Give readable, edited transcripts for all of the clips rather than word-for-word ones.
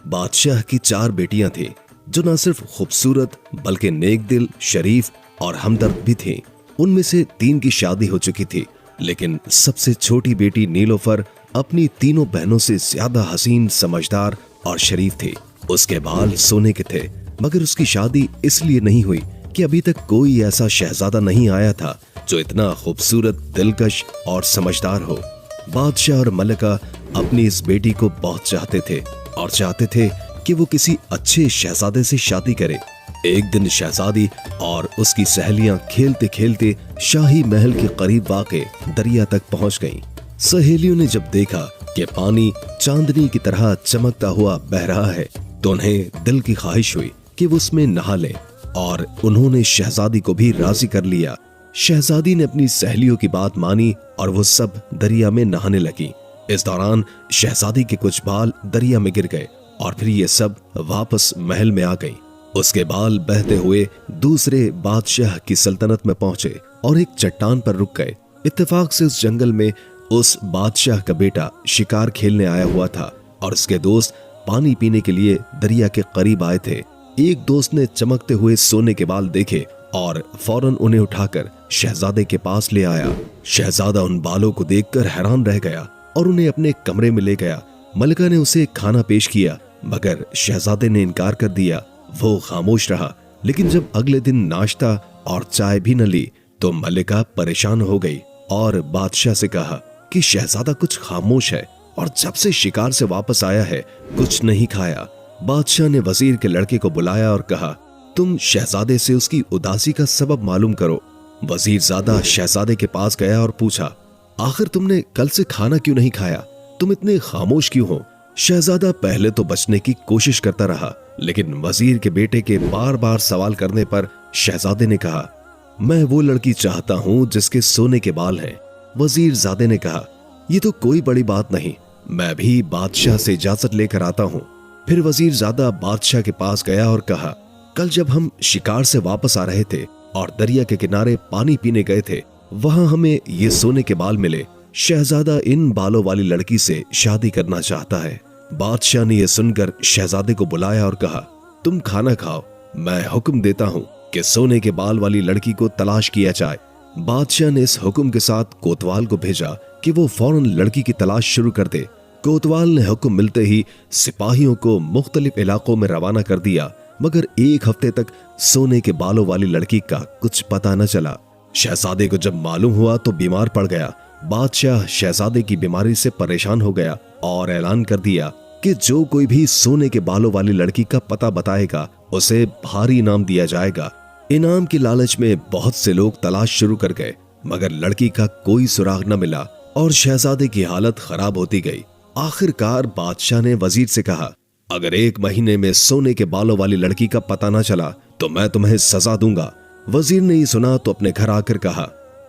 बादशाह की 4 बेटियां थीं जो न सिर्फ खूबसूरत बल्कि नेक दिल, शरीफ और हमदर्द भी थीं। उनमें से 3 की शादी हो चुकी थी, लेकिन सबसे छोटी बेटी नीलोफर अपनी तीनों बहनों से ज्यादा हसीन, समझदार और शरीफ थी। उसके बाल सोने के थे, मगर उसकी शादी इसलिए नहीं हुई कि अभी तक कोई ऐसा शहजादा नहीं आया था जो इतना खूबसूरत, दिलकश और समझदार हो। बादशाह और मलिका अपनी इस बेटी को बहुत चाहते थे और चाहते थे कि वो किसी अच्छे शहजादे से शादी करे। एक दिन शहजादी और उसकी सहेलियां खेलते खेलते शाही महल के करीब वाक़े दरिया तक पहुंच गईं। सहेलियों ने जब देखा कि पानी चांदनी की तरह चमकता हुआ बह रहा है तो उन्हें दिल की ख्वाहिश हुई कि वो उसमें नहा लें, और उन्होंने शहजादी को भी राजी कर लिया। शहजादी ने अपनी सहेलियों की बात मानी और वो सब दरिया में नहाने लगी। इस दौरान शहजादी के कुछ बाल दरिया में गिर गए और फिर ये सब वापस महल में आ गई। उसके बाल बहते हुए दूसरे बादशाह की सल्तनत में पहुंचे और एक चट्टान पर रुक गए। इत्तेफाक से उस जंगल में उस बादशाह का बेटा शिकार खेलने आया हुआ था और उसके दोस्त पानी पीने के लिए दरिया के करीब आए थे। एक दोस्त ने चमकते हुए सोने के बाल देखे और फौरन उन्हें उठाकर शहजादे के पास ले आया। शहजादा उन बालों को देखकर हैरान रह गया और उन्हें अपने कमरे में ले गया। मलिका ने उसे खाना पेश किया, मगर शहजादे ने इनकार कर दिया। वो खामोश रहा, लेकिन जब अगले दिन नाश्ता और चाय भी न ली तो मलिका परेशान हो गई और बादशाह से कहा कि शहजादा कुछ खामोश है और जब से शिकार से वापस आया है कुछ नहीं खाया। बादशाह ने वजीर के लड़के को बुलाया और कहा, तुम शहजादे से उसकी उदासी का सबब मालूम करो। वजीर ज़ादा शहजादे के पास गया और पूछा, आखिर तुमने कल से खाना क्यों नहीं खाया? तुम इतने खामोश क्यों हो? शहजादा पहले तो बचने की कोशिश करता रहा, लेकिन वजीर के बेटे के बार बार सवाल करने पर शहजादे ने कहा, मैं वो लड़की चाहता हूँ जिसके सोने के बाल हैं। वजीर ज़ादे ने कहा, ये तो कोई बड़ी बात नहीं, मैं भी बादशाह से इजाजत लेकर आता हूँ। फिर वजीर ज़ादा बादशाह के पास गया और कहा, कल जब हम शिकार से वापस आ रहे थे और दरिया के किनारे पानी पीने गए थे, वहां हमें ये सोने के बाल मिले। शहजादा इन बालों वाली लड़की से शादी करना चाहता है। बादशाह ने यह सुनकर शहजादे को बुलाया और कहा, तुम खाना खाओ, मैं हुक्म देता हूँ कि सोने के बाल वाली लड़की को तलाश किया जाए। बादशाह ने इस हुक्म के साथ कोतवाल को भेजा कि वो फौरन लड़की की तलाश शुरू कर दे। कोतवाल ने हुक्म मिलते ही सिपाहियों को मुख्तलिफ इलाकों में रवाना कर दिया, मगर 1 हफ्ते तक सोने के बालों वाली लड़की का कुछ पता न चला। शहजादे को जब मालूम हुआ तो बीमार पड़ गया। बादशाह शहजादे की बीमारी से परेशान हो गया और ऐलान कर दिया कि जो कोई भी सोने के बालों वाली लड़की का पता बताएगा उसे भारी इनाम दिया जाएगा। इनाम की लालच में बहुत से लोग तलाश शुरू कर गए, मगर लड़की का कोई सुराग न मिला और शहजादे की हालत खराब होती गई। आखिरकार बादशाह ने वजीर से कहा, अगर 1 महीने में सोने के बालों वाली लड़की का पता न चला तो मैं तुम्हें सजा दूंगा। वजीर ने ये सुना तो अपने घर आकर कहा,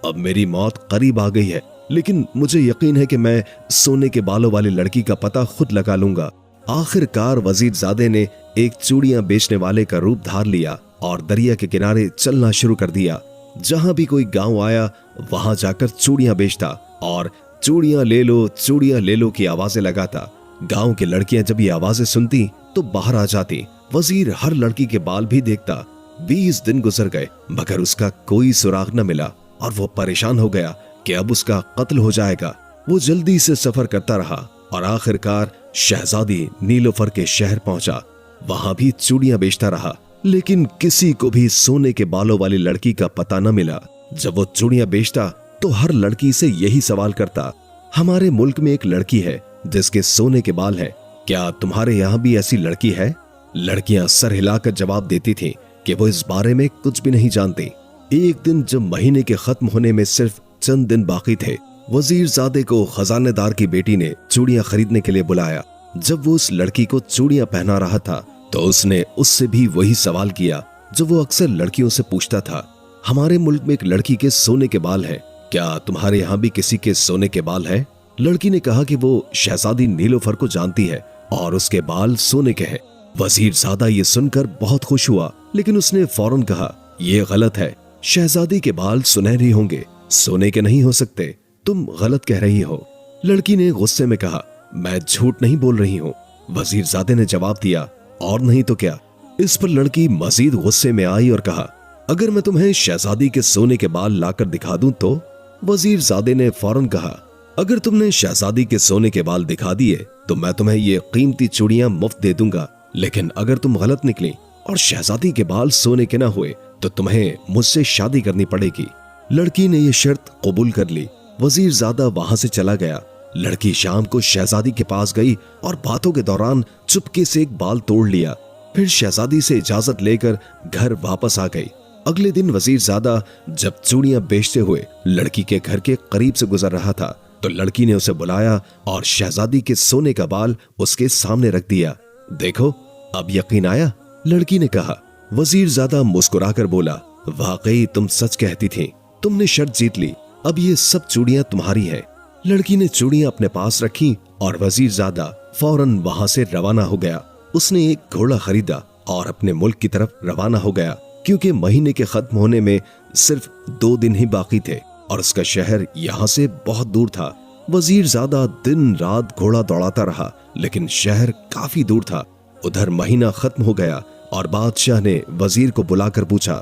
अब मेरी मौत करीब आ गई है, लेकिन मुझे यकीन है कि मैं सोने के बालों वाली लड़की का पता खुद लगा लूंगा। आखिरकार वजीर ज़ादे ने एक चूड़ियां बेचने वाले का रूप धार लिया और दरिया के किनारे चलना शुरू कर दिया। जहां भी कोई गांव आया वहां जाकर चूड़ियां बेचता और चूड़ियां ले लो की आवाजें लगाता। गांव की लड़कियां जब ये आवाजें सुनती तो बाहर आ जाती। वजीर हर लड़की के बाल भी देखता। 20 दिन गुजर गए, मगर उसका कोई सुराग न मिला और वो परेशान हो गया कि अब उसका कत्ल हो जाएगा। वो जल्दी से सफर करता रहा और आखिरकार शहजादी नीलोफर के शहर पहुंचा। वहां भी चूड़ियां बेचता रहा, लेकिन किसी को भी सोने के बालों वाली लड़की का पता न मिला। जब वो चूड़ियां बेचता तो हर लड़की से यही सवाल करता, हमारे मुल्क में एक लड़की है जिसके सोने के बाल हैं, क्या तुम्हारे यहाँ भी ऐसी लड़की है? लड़कियां सर हिलाकर जवाब देती थीं कि वो इस बारे में कुछ भी नहीं जानती। एक दिन जब महीने के खत्म होने में सिर्फ चंद दिन बाकी थे, वजीर ज़ादे को खजानेदार की बेटी ने चूड़ियां खरीदने के लिए बुलाया। जब वो उस लड़की को चूड़ियां पहना रहा था तो उसने उससे भी वही सवाल किया जो वो अक्सर लड़कियों से पूछता था, हमारे मुल्क में एक लड़की के सोने के बाल हैं, क्या तुम्हारे यहाँ भी किसी के सोने के बाल हैं? लड़की ने कहा कि वो शहजादी नीलोफर को जानती है और उसके बाल सोने के हैं। वजीर ज़ादा ये सुनकर बहुत खुश हुआ, लेकिन उसने फौरन कहा, ये गलत है, शहजादी के बाल सुनहरी होंगे, सोने के नहीं हो सकते, तुम गलत कह रही हो। लड़की ने गुस्से में कहा, मैं झूठ नहीं बोल रही हूँ, वजीरजादे ने जवाब दिया, और नहीं तो क्या। इस पर लड़की मजीद गुस्से में आई और कहा, अगर मैं तुम्हें शहजादी के सोने के बाल लाकर दिखा दूं तो? वजीरजादे ने फौरन कहा, अगर तुमने शहजादी के सोने के बाल दिखा दिए तो मैं तुम्हें ये कीमती चूड़ियां मुफ्त दे दूंगा, लेकिन अगर तुम गलत निकली और शहजादी के बाल सोने के न हुए तो तुम्हें मुझसे शादी करनी पड़ेगी। लड़की ने यह शर्त कबूल कर ली। वजीरजादा वहां से चला गया। लड़की शाम को शहजादी के पास गई और बातों के दौरान चुपके से एक बाल तोड़ लिया। फिर शहजादी से इजाजत लेकर घर वापस आ गई। अगले दिन वजीरजादा जब चूड़ियां बेचते हुए लड़की के घर के करीब से गुजर रहा था तो लड़की ने उसे बुलाया और शहजादी के सोने का बाल उसके सामने रख दिया। देखो, अब यकीन आया? लड़की ने कहा। वजीरजादा मुस्कुराकर बोला, वाकई तुम सच कहती थी, तुमने शर्त जीत ली, अब ये सब चूड़ियां तुम्हारी हैं। लड़की ने चूड़ियां अपने पास रखी और वजीरजादा फौरन वहां से रवाना हो गया। उसने एक घोड़ा खरीदा और अपने मुल्क की तरफ रवाना हो गया, क्योंकि महीने के खत्म होने में सिर्फ 2 दिन ही बाकी थे और उसका शहर यहाँ से बहुत दूर था। वजीरजादा दिन रात घोड़ा दौड़ाता रहा, लेकिन शहर काफी दूर था। उधर महीना खत्म हो गया और बादशाह ने वजीर को बुलाकर पूछा,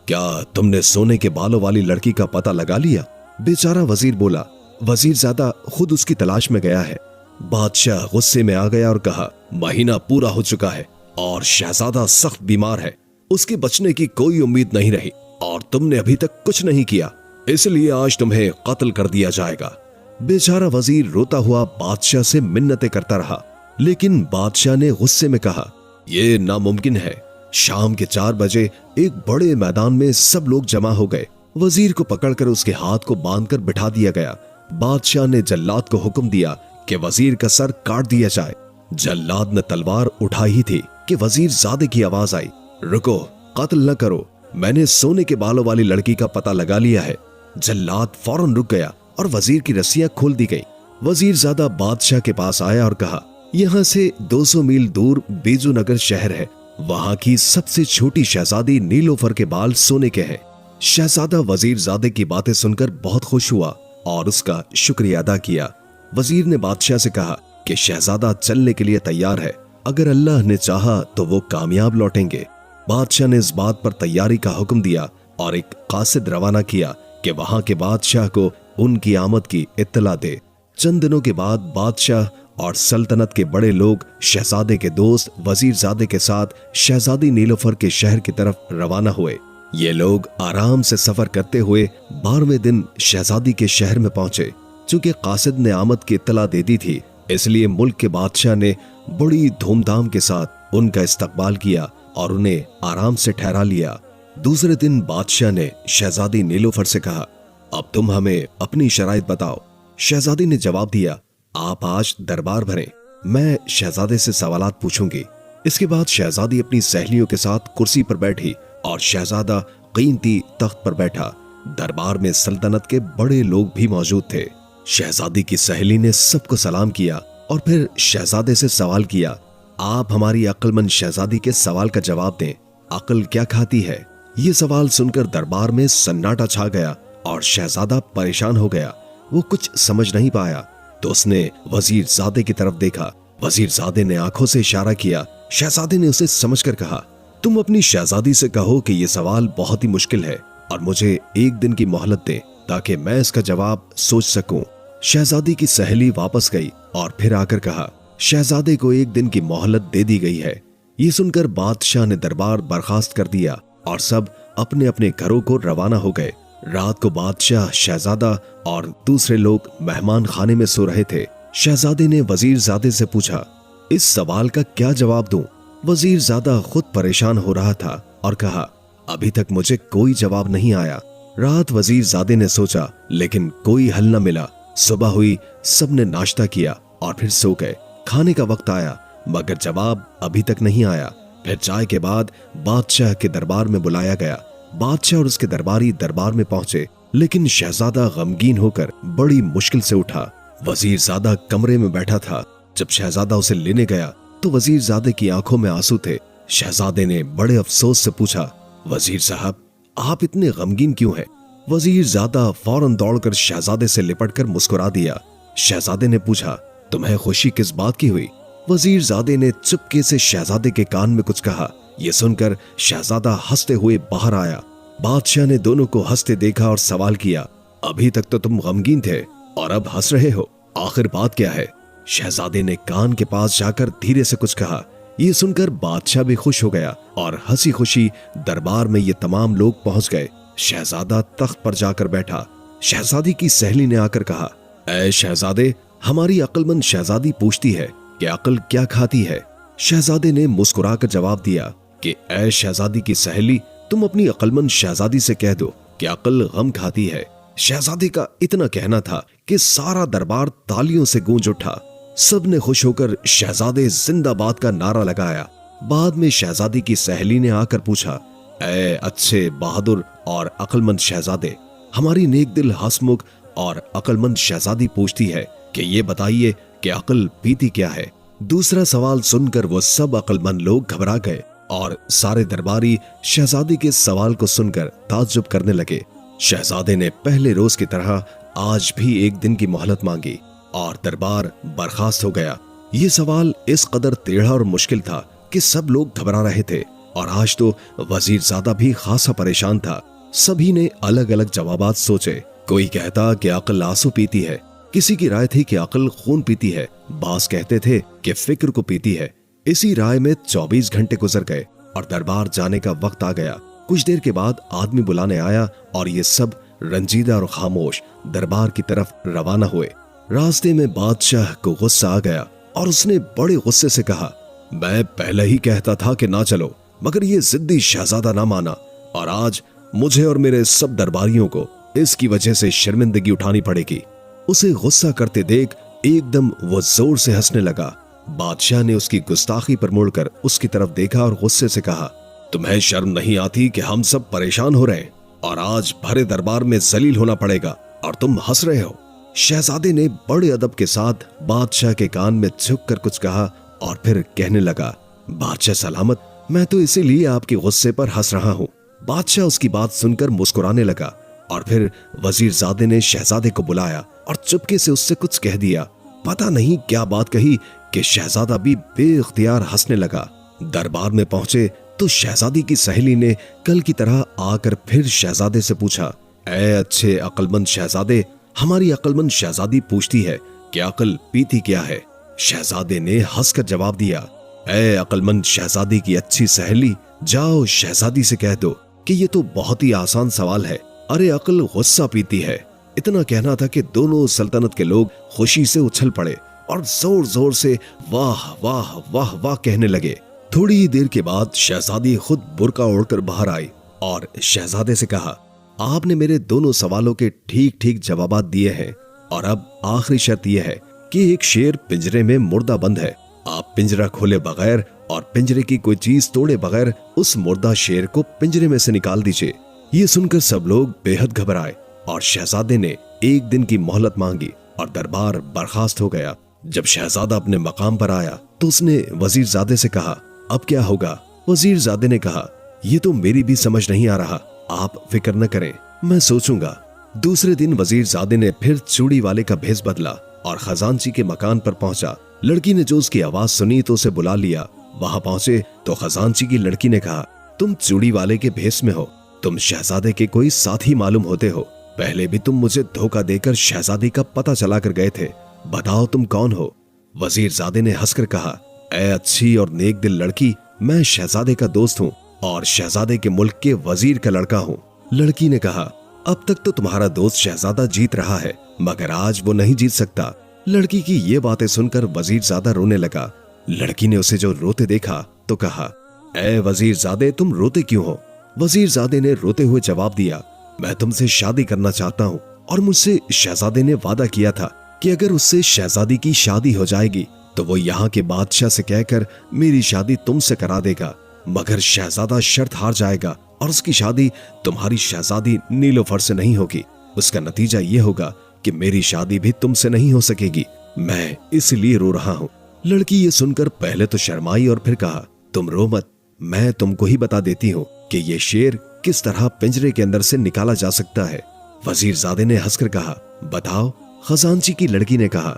क्या तुमने सोने के बालों वाली लड़की का पता लगा लिया? बेचारा वजीर बोला, वजीरजादा खुद उसकी तलाश में गया है। बादशाह गुस्से में आ गया और कहा, महीना पूरा हो चुका है और शहजादा सख्त बीमार है, उसके बचने की कोई उम्मीद नहीं रही और तुमने अभी तक कुछ नहीं किया, इसलिए आज तुम्हें कत्ल कर दिया जाएगा। बेचारा वजीर रोता हुआ बादशाह से मिन्नतें करता रहा, लेकिन बादशाह ने गुस्से में कहा, यह नामुमकिन है। शाम के 4 बजे एक बड़े मैदान में सब लोग जमा हो गए। वजीर को पकड़कर उसके हाथ को बांधकर बिठा दिया गया। बादशाह ने जल्लाद को हुक्म दिया कि वजीर का सर काट दिया जाए। जल्लाद ने तलवार उठाई ही थी कि वजीरजादे की आवाज आई, रुको, कत्ल न करो, मैंने सोने के बालों वाली लड़की का पता लगा लिया है। जल्लाद फौरन रुक गया और वजीर की रस्सियां खोल दी गई। वजीरजादा बादशाह के पास आया और कहा, यहाँ से 200 मील दूर बेजूनगर शहर है, वहां की सबसे छोटी शहजादी नीलोफर के बाल सोने के हैं। शहजादा वजीरजादे की बातें सुनकर बहुत खुश हुआ और उसका शुक्रिया अदा किया। वजीर ने बादशाह से कहा कि शहजादा चलने के लिए तैयार है, अगर अल्लाह ने चाहा तो वो कामयाब लौटेंगे। बादशाह ने इस बात पर तैयारी का हुक्म दिया और एक कासिद रवाना किया कि वहां के बादशाह को उनकी आमद की इत्तला दे। चंद दिनों के बाद बादशाह और सल्तनत के बड़े लोग शहजादे के दोस्त वजीरजादे के साथ शहजादी नीलोफर के शहर की तरफ रवाना हुए। ये लोग आराम से सफर करते हुए 12वें दिन शहजादी के शहर में पहुंचे। चूंकि कासिद ने आमद की इत्तला दे दी थी, इसलिए मुल्क के बादशाह ने बड़ी धूमधाम के साथ उनका इस्तकबाल किया और उन्हें आराम से ठहरा लिया। दूसरे दिन बादशाह ने शहजादी नीलोफर से कहा, अब तुम हमें अपनी शराइत बताओ। शहजादी ने जवाब दिया, आप आज दरबार भरें, मैं शहजादे से सवालात पूछूंगी। इसके बाद शहजादी अपनी सहेलियों के साथ कुर्सी पर बैठी और शहजादा कीमती तख्त पर बैठा। दरबार में सल्तनत के बड़े लोग भी मौजूद थे। शहजादी की सहेली ने सबको सलाम किया और फिर शहजादे से सवाल किया, आप हमारी अक्लमंद शहजादी के सवाल का जवाब दें, अक्ल क्या खाती है? ये सवाल सुनकर दरबार में सन्नाटा छा गया और शहजादा परेशान हो गया। वो कुछ समझ नहीं पाया तो उसने वजीरजादे की तरफ देखा। वजीरजादे ने आंखों से इशारा किया। शहजादे ने उसे समझकर कहा, तुम अपनी शहजादी से कहो कि यह सवाल बहुत ही मुश्किल है और मुझे 1 दिन की मोहलत दे ताकि मैं इसका जवाब सोच सकूं। शहजादी की सहेली वापस गई और फिर आकर कहा, शहजादे को 1 दिन की मोहलत दे दी गई है। ये सुनकर बादशाह ने दरबार बर्खास्त कर दिया और सब अपने अपने घरों को रवाना हो गए। रात को बादशाह, शहजादा और दूसरे लोग मेहमान खाने में सो रहे थे। शहजादे ने वजीरजादे से पूछा, इस सवाल का क्या जवाब दूं? वजीरजादा खुद परेशान हो रहा था और कहा, अभी तक मुझे कोई जवाब नहीं आया। रात वजीरजादे ने सोचा, लेकिन कोई हल न मिला। सुबह हुई, सबने नाश्ता किया और फिर सो गए। खाने का वक्त आया मगर जवाब अभी तक नहीं आया। फिर चाय के बाद बादशाह के दरबार में बुलाया गया। बादशाह और उसके दरबारी दरबार में पहुंचे, लेकिन शहजादा गमगीन होकर बड़ी मुश्किल से उठा। वजीरजादा कमरे में बैठा था। जब शहजादा उसे लेने गया तो वजीरजादे की आंखों में आंसू थे। शहजादे ने बड़े अफसोस से पूछा, वजीर साहब, आप इतने गमगीन क्यों हैं? वजीरजादा फौरन दौड़कर शहजादे से लिपटकर मुस्कुरा दिया। शहजादे ने पूछा, तुम्हें खुशी किस बात की हुई? वजीरजादे ने चुपके से शहजादे के कान में कुछ कहा। यह सुनकर शहजादा हंसते हुए बाहर आया। बादशाह ने दोनों को हंसते देखा और सवाल किया, अभी तक तो तुम गमगीन थे और अब हंस रहे हो, आखिर बात क्या है? शहजादे ने कान के पास जाकर धीरे से कुछ कहा। ये सुनकर बादशाह भी खुश हो गया और हंसी खुशी दरबार में ये तमाम लोग पहुंच गए। शहजादा तख्त पर जाकर बैठा। शहजादी की सहेली ने आकर कहा, ऐ शहजादे, हमारी अक्लमंद शहजादी पूछती है कि अक्ल क्या खाती है। शहजादे ने मुस्कुराकर जवाब दिया कि ऐ शहजादी की सहेली, तुम अपनी अक्लमंद शहजादी से कह दो कि अक्ल गम खाती है। शहजादे का इतना कहना था कि सारा दरबार तालियों से गूंज उठा। सब ने खुश होकर शहजादे जिंदाबाद का नारा लगाया। बाद में शहजादी की सहेली ने आकर पूछा, ऐ अच्छे, बहादुर और अक्लमंद शहजादे, हमारी नेक दिल, हंसमुख और अक्लमंद शहजादी पूछती है कि ये बताइए कि अक्ल पीती क्या है। दूसरा सवाल सुनकर वो सब अक्लमंद लोग घबरा गए और सारे दरबारी शहजादी के सवाल को सुनकर ताज्जुब करने लगे। शहजादे ने पहले रोज की तरह आज भी एक दिन की मोहलत मांगी और दरबार बर्खास्त हो गया। ये सवाल इस कदर टेढ़ा और मुश्किल था कि सब लोग घबरा रहे थे और आज तो वजीरजादा भी खासा परेशान था। सभी ने अलग अलग जवाबात सोचे। कोई कहता कि अक्ल आंसू पीती है, किसी की राय थी कि अक्ल खून पीती है, बास कहते थे कि फिक्र को पीती है। इसी राय में 24 घंटे गुजर गए और दरबार जाने का वक्त आ गया। कुछ देर के बाद आदमी बुलाने आया और ये सब रंजीदा और खामोश दरबार की तरफ रवाना हुए। रास्ते में बादशाह को गुस्सा आ गया और उसने बड़े गुस्से से कहा, मैं पहले ही कहता था कि ना चलो, मगर ये जिद्दी शहजादा ना माना और आज मुझे और मेरे सब दरबारियों को इसकी वजह से शर्मिंदगी उठानी पड़ेगी। उसे गुस्सा करते देख एकदम वो जोर से हंसने लगा। बादशाह ने उसकी गुस्ताखी पर मुड़कर उसकी तरफ देखा और गुस्से से कहा, तुम्हें शर्म नहीं आती कि हम सब परेशान हो रहे हैं और आज भरे दरबार में जलील होना पड़ेगा और तुम हंस रहे हो। शहजादे ने बड़े अदब के साथ बादशाह के कान में झुककर कुछ कहा और फिर कहने लगा, बादशाह सलामत, मैं तो इसीलिए आपके गुस्से पर हंस रहा हूँ। बादशाह उसकी बात सुनकर मुस्कुराने लगा और फिर वजीरजादे ने शहजादे को बुलाया और चुपके से उससे कुछ कह दिया। पता नहीं क्या बात कही कि शहजादा भी बेइख्तियार हंसने लगा। दरबार में पहुंचे तो शहजादी की सहेली ने कल की तरह आकर फिर शहजादे से पूछा, ऐ अच्छे अक्लमंद शहजादे, हमारी अक्लमंद शहजादी पूछती है कि अक्ल पीती क्या है। शहजादे ने हंसकर जवाब दिया, ऐ अक्लमंद शहजादी की अच्छी सहेली, जाओ शहजादी से कह दो कि ये तो बहुत ही आसान सवाल है। अरे अक्ल गुस्सा पीती है। इतना कहना था कि दोनों सल्तनत के लोग खुशी से उछल पड़े और जोर जोर से वाह वाह वाह वाह कहने लगे। थोड़ी ही देर के बाद शहजादी खुद बुर्का ओढ़कर बाहर आई और शहजादे से कहा, आपने मेरे दोनों सवालों के ठीक ठीक जवाबात दिए हैं और अब आखिरी शर्त यह है कि एक शेर पिंजरे में मुर्दा बंद है। आप पिंजरा खोले बगैर और पिंजरे की कोई चीज तोड़े बगैर उस मुर्दा शेर को पिंजरे में से निकाल दीजिए। ये सुनकर सब लोग बेहद घबराए और शहजादे ने एक दिन की मोहलत मांगी और दरबार बर्खास्त हो गया। जब शहजादा अपने मकाम पर आया तो उसने वजीरजादे से कहा, अब क्या होगा? वजीरजादे ने कहा, ये तो मेरी भी समझ नहीं आ रहा, आप फिक्र न करें, मैं सोचूंगा। दूसरे दिन वजीरजादे ने फिर चूड़ी वाले का भेष बदला और खजांची के मकान पर पहुंचा। लड़की ने जो उसकी आवाज सुनी तो उसे बुला लिया। वहां पहुंचे तो खजांची की लड़की ने कहा, तुम चूड़ी वाले के भेष में हो, तुम शहजादे के कोई साथी मालूम होते हो। पहले भी तुम मुझे धोखा देकर शहजादी का पता चला कर गए थे, बताओ तुम कौन हो? वजीरजादे ने हंसकर कहा, ऐ अच्छी और नेक दिल लड़की, मैं शहजादे का दोस्त हूँ और शहजादे के मुल्क के वजीर का लड़का हूँ। लड़की ने कहा, अब तक तो तुम्हारा दोस्त शहजादा जीत रहा है, मगर आज वो नहीं जीत सकता। लड़की की ये बातें सुनकर वजीरजादा रोने लगा। लड़की ने उसे जो रोते देखा तो कहा, ऐ वजीरजादे, तुम रोते क्यों हो? वजीरजादे ने रोते हुए जवाब दिया, मैं तुमसे शादी करना चाहता हूँ और मुझसे शहजादे ने वादा किया था कि अगर उससे शहजादी की शादी हो जाएगी तो वो यहाँ के बादशाह से कहकर मेरी शादी तुमसे करा देगा, मगर शहजादा शर्त हार जाएगा और उसकी शादी तुम्हारी शहजादी नीलोफर से नहीं होगी। उसका नतीजा ये होगा कि मेरी शादी भी तुमसे नहीं हो सकेगी। मैं इसलिए रो रहा हूँ। लड़की ये सुनकर पहले तो शर्माई और फिर कहा, तुम रो मत, मैं तुमको ही बता देती हूँ कि ये शेर किस तरह पिंजरे के अंदर से निकाला जा सकता है। वजीरजादे ने हंसकर कहा, बताओ। खजांची की लड़की ने कहा,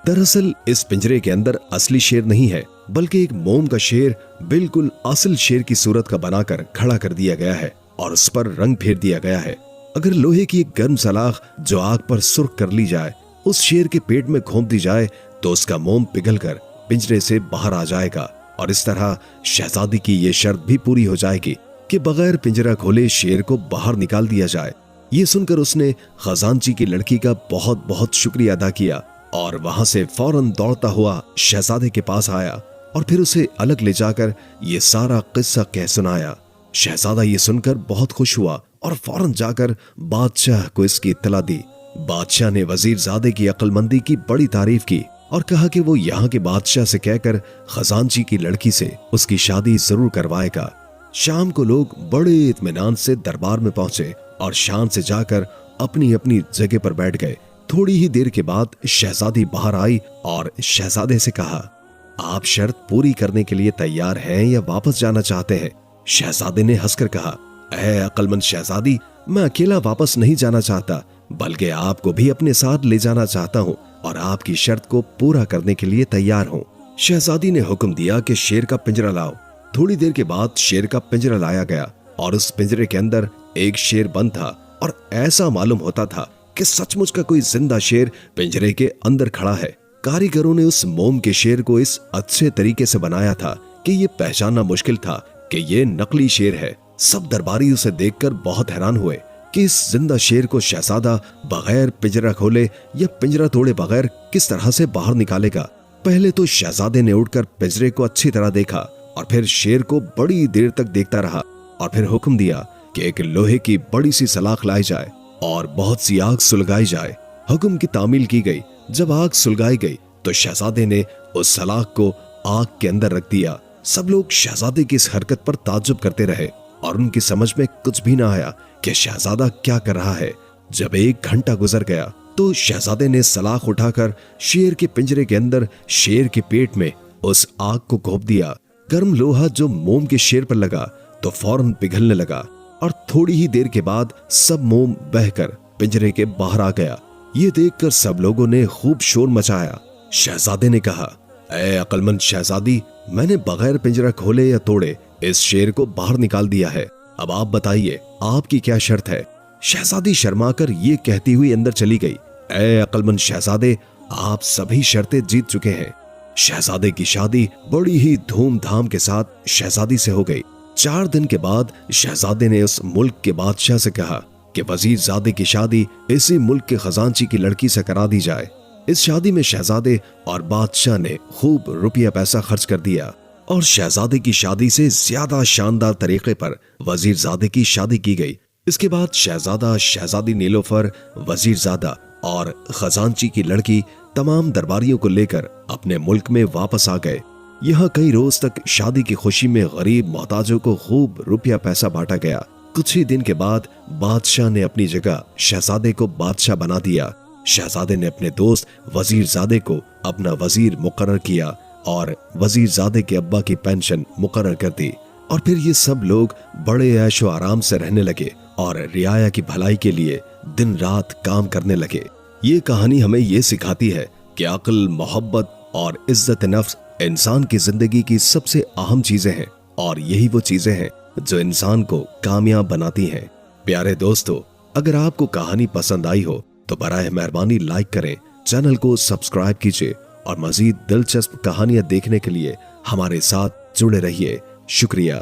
दरअसल इस पिंजरे के अंदर असली शेर नहीं है, बल्कि एक मोम का शेर बिल्कुल असल शेर की सूरत का बनाकर खड़ा कर दिया गया है और उस पर रंग फेर दिया गया है। अगर लोहे की एक गर्म सलाख जो आग पर सुर्ख कर ली जाए उस शेर के पेट में घोंप दी जाए तो उसका मोम पिघलकर पिंजरे से बाहर आ जाएगा और इस तरह शहजादी की ये शर्त भी पूरी हो जाएगी कि बगैर पिंजरा खोले शेर को बाहर निकाल दिया जाए। ये सुनकर उसने खजांची की लड़की का बहुत बहुत शुक्रिया अदा किया और वहां से फौरन दौड़ता हुआ शहजादे के पास आया और फिर उसे अलग ले जाकर ये सारा किस्सा कह सुनाया। शहजादा ये सुनकर बहुत खुश हुआ और फौरन जाकर बादशाह को इसकी इत्तला दी। बादशाह ने वजीरजादे की अक्लमंदी की बड़ी तारीफ की और कहा कि वो यहाँ के बादशाह से कहकर खजांची की लड़की से उसकी शादी जरूर करवाएगा। शाम को लोग बड़े इत्मीनान से दरबार में पहुंचे और शान से जाकर अपनी अपनी जगह पर बैठ गए। थोड़ी ही देर के बाद शहजादी बाहर आई और शहजादे से कहा, आप शर्त पूरी करने के लिए तैयार हैं या वापस जाना चाहते हैं? शहजादे ने हंसकर कहा, ऐ अक्लमंद शहजादी, मैं अकेला वापस नहीं जाना चाहता, बल्कि आपको भी अपने साथ ले जाना चाहता हूँ और आपकी शर्त को पूरा करने के लिए तैयार हूँ। शहजादी ने हुक्म दिया कि शेर का पिंजरा लाओ। थोड़ी देर के बाद शेर का पिंजरा लाया गया और उस पिंजरे के अंदर एक शेर बंद था और ऐसा मालूम होता था कि सचमुच का कोई जिंदा शेर पिंजरे के अंदर खड़ा है। कारीगरों ने उस मोम के शेर को इस अच्छे तरीके से बनाया था कि ये पहचानना मुश्किल था कि ये नकली शेर है। सब दरबारी उसे देखकर बहुत हैरान हुए कि इस जिंदा शेर को शहजादा बगैर पिंजरा खोले या पिंजरा तोड़े बगैर किस तरह से बाहर निकालेगा। पहले तो शहजादे ने उठकर पिंजरे को अच्छी तरह देखा और फिर शेर को बड़ी देर तक देखता रहा और फिर हुक्म दिया कि एक लोहे की बड़ी सी सलाख लाई जाए और बहुत सी आग सुलगाई जाए। हुक्म की तामील की गई। जब आग सुलगाई गई तो शहजादे ने उस सलाख को आग के अंदर रख दिया। सब लोग शहजादे की इस हरकत पर ताज्जुब करते रहे और उनकी समझ में कुछ भी ना आया कि शहजादा क्या कर रहा है। जब 1 घंटा गुजर गया तो शहजादे ने सलाख उठाकर शेर के पिंजरे के अंदर शेर के पेट में उस आग को घोंप दिया। गर्म लोहा जो मोम के शेर पर लगा तो फौरन पिघलने लगा और थोड़ी ही देर के बाद सब मोम बहकर पिंजरे के बाहर आ गया। ये देखकर सब लोगों ने खूब शोर मचाया। शहजादे ने कहा, ऐ अक्लमंद शहजादी, मैंने बगैर पिंजरा खोले या तोड़े इस शेर को बाहर निकाल दिया है। अब आप बताइए आपकी क्या शर्त है? शहजादी शर्माकर ये कहती हुई अंदर चली गई। ऐ अक्लमंद शहजादे, आप सभी शर्तें जीत चुके हैं। शहजादे की शादी बड़ी ही धूमधाम के साथ शहजादी से हो गई। 4 दिन के बाद शहजादे ने उस मुल्क के बादशाह से कहा कि वजीरजादे की शादी इसी मुल्क के खजांची की लड़की से करा दी जाए। इस शादी में शहजादे और बादशाह ने खूब रुपया पैसा खर्च कर दिया और शहजादे की शादी से ज्यादा शानदार तरीके पर वजीरजादे की शादी की गई। इसके बाद शहजादा, शहजादी नीलोफर, वजीरजादा और खजांची की लड़की तमाम दरबारियों को लेकर अपने मुल्क में वापस आ गए। यहाँ कई रोज तक शादी की खुशी में गरीब मोहताजों को खूब रुपया पैसा बांटा गया। कुछ ही दिन के बाद बादशाह ने अपनी जगह शहजादे को बादशाह बना दिया। शहजादे ने अपने दोस्त वजीरजादे को अपना वजीर मुकर्रर किया और वजीरजादे के अब्बा की पेंशन मुकर्रर कर दी और फिर ये सब लोग बड़े ऐशो आराम से रहने लगे और रियाया की भलाई के लिए दिन रात काम करने लगे। ये कहानी हमें ये सिखाती है कि अक्ल, मोहब्बत और इज्जत नफ्स इंसान की जिंदगी की सबसे अहम चीजें हैं और यही वो चीजें हैं जो इंसान को कामयाब बनाती हैं। प्यारे दोस्तों, अगर आपको कहानी पसंद आई हो तो बराए मेहरबानी लाइक करें, चैनल को सब्सक्राइब कीजिए और मजीद दिलचस्प कहानियां देखने के लिए हमारे साथ जुड़े रहिए। शुक्रिया।